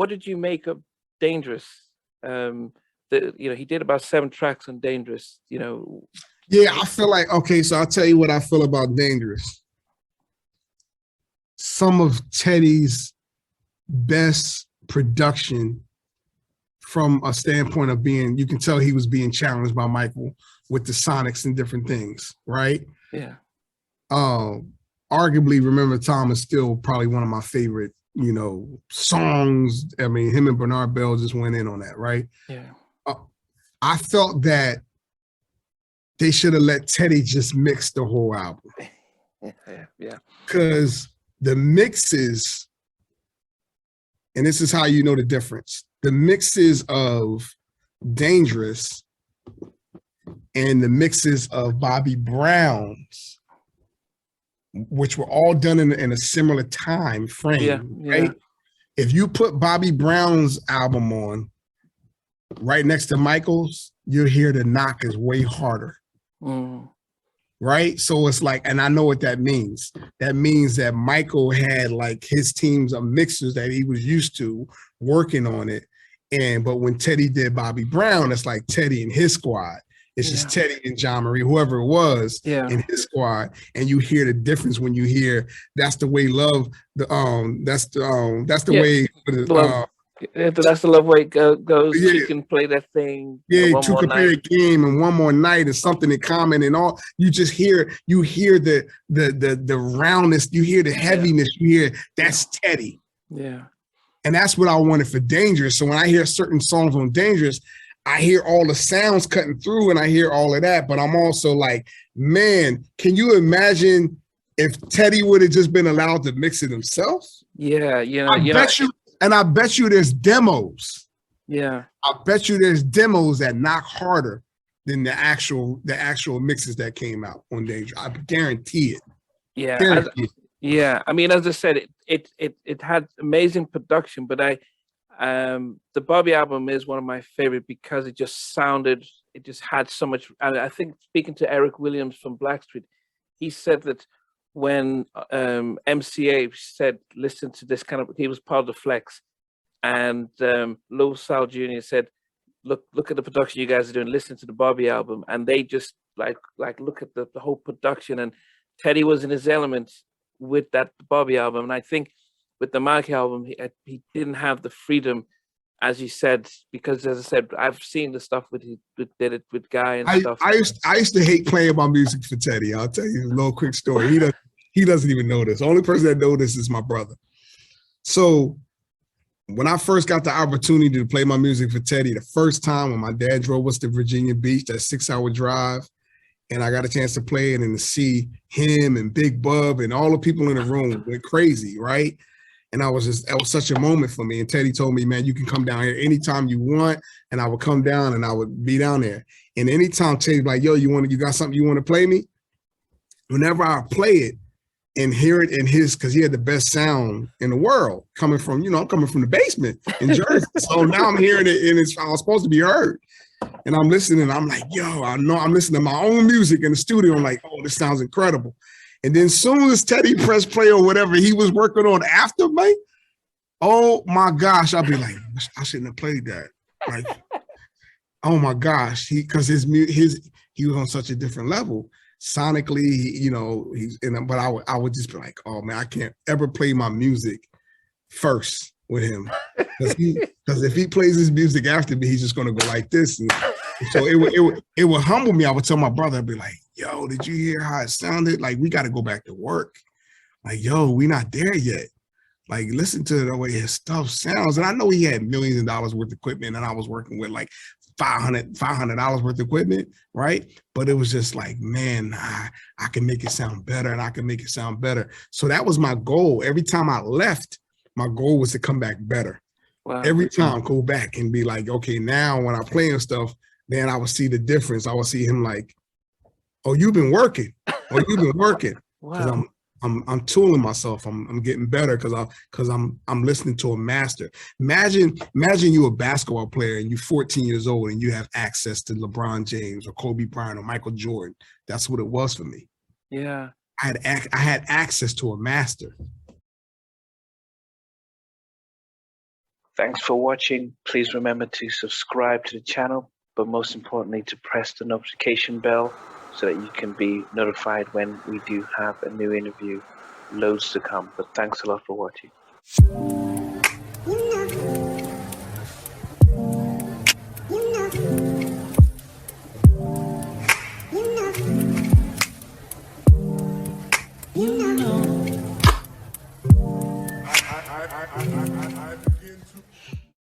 what did you make of Dangerous? He did about 7 tracks on Dangerous. Yeah, I feel like, okay, so I'll tell you what I feel about Dangerous. Some of Teddy's best production from a standpoint of being, you can tell he was being challenged by Michael with the sonics and different things, right? Yeah. Arguably, Remember Tom is still probably one of my favorite, songs. I mean, him and Bernard Bell just went in on that, right? Yeah. I felt that they should have let Teddy just mix the whole album. Yeah. Because the mixes, and this is how you know the difference, the mixes of Dangerous and the mixes of Bobby Brown's, which were all done in a similar time frame, right? If you put Bobby Brown's album on right next to Michael's, you'll hear the knock is way harder. Right? So it's like, and I know what that means. That means that Michael had like his teams of mixers that he was used to working on it. But when Teddy did Bobby Brown, it's like Teddy and his squad. It's just Teddy and John Marie, whoever it was in his squad. And you hear the difference when you hear That's the Way Love, that's the way that's the love way it goes. Yeah. She can play that thing. Yeah, One to More compare a Night. game and One More Night is something in common and all. You just hear the roundness, you hear the heaviness, you hear that's Teddy. Yeah. And that's what I wanted for Dangerous. So when I hear certain songs on Dangerous, I hear all the sounds cutting through and I hear all of that. But I'm also like, man, can you imagine if Teddy would have just been allowed to mix it himself? Yeah, I bet you there's demos. Yeah. I bet you there's demos that knock harder than the actual mixes that came out on Dangerous. I guarantee it. Yeah. I mean, as I said, it had amazing production, but the Bobby album is one of my favorite because it just had so much. And I think speaking to Eric Williams from Blackstreet, he said that when MCA said, listen to this kind of, he was part of the Flex, and Lou Sal Jr. said, look at the production you guys are doing, listen to the Bobby album. And they just like look at the whole production, and Teddy was in his element with that Bobby album. And I think with the Mark album, he didn't have the freedom, as you said, because as I said, I've seen the stuff did it with Guy and stuff. I used to hate playing my music for Teddy. I'll tell you a little quick story. He doesn't even know this. The only person that knows this is my brother. So when I first got the opportunity to play my music for Teddy, the first time when my dad drove us to Virginia Beach, that 6-hour drive, and I got a chance to play it and to see him and Big Bub and all the people in the room went crazy, right? And that was such a moment for me. And Teddy told me, man, you can come down here anytime you want. And I would come down and I would be down there. And anytime Teddy's like, yo, you got something you want to play me? Whenever I play it and hear it in because he had the best sound in the world coming from, I'm coming from the basement in Jersey. So now I'm hearing it and I was supposed to be heard. And I'm listening, I'm like, yo, I know I'm listening to my own music in the studio. I'm like, oh, this sounds incredible. And then soon as Teddy pressed play or whatever he was working on after me, oh my gosh, I'll be like, I shouldn't have played that. Like, oh my gosh, because he was on such a different level. Sonically, but I would just be like, oh man, I can't ever play my music first with him. Because if he plays his music after me, he's just gonna go like this. And so it would humble me. I would tell my brother, I'd be like, yo, did you hear how it sounded? Like, we got to go back to work. Like, yo, we not there yet. Like, listen to the way his stuff sounds. And I know he had millions of dollars worth of equipment, and I was working with like $500 worth of equipment, right? But it was just like, man, I can make it sound better, and I can make it sound better. So that was my goal. Every time I left, my goal was to come back better. Wow. Every time go back and be like, okay, now when I play and stuff, then I would see the difference. I would see him like, oh, you've been working. Oh, you've been working. Wow. I'm tooling myself. I'm getting better because I'm listening to a master. Imagine you a basketball player and you're 14 years old and you have access to LeBron James or Kobe Bryant or Michael Jordan. That's what it was for me. Yeah. I had access to a master. Thanks for watching. Please remember to subscribe to the channel, but most importantly, to press the notification bell so that you can be notified when we do have a new interview. Loads to come, but thanks a lot for watching.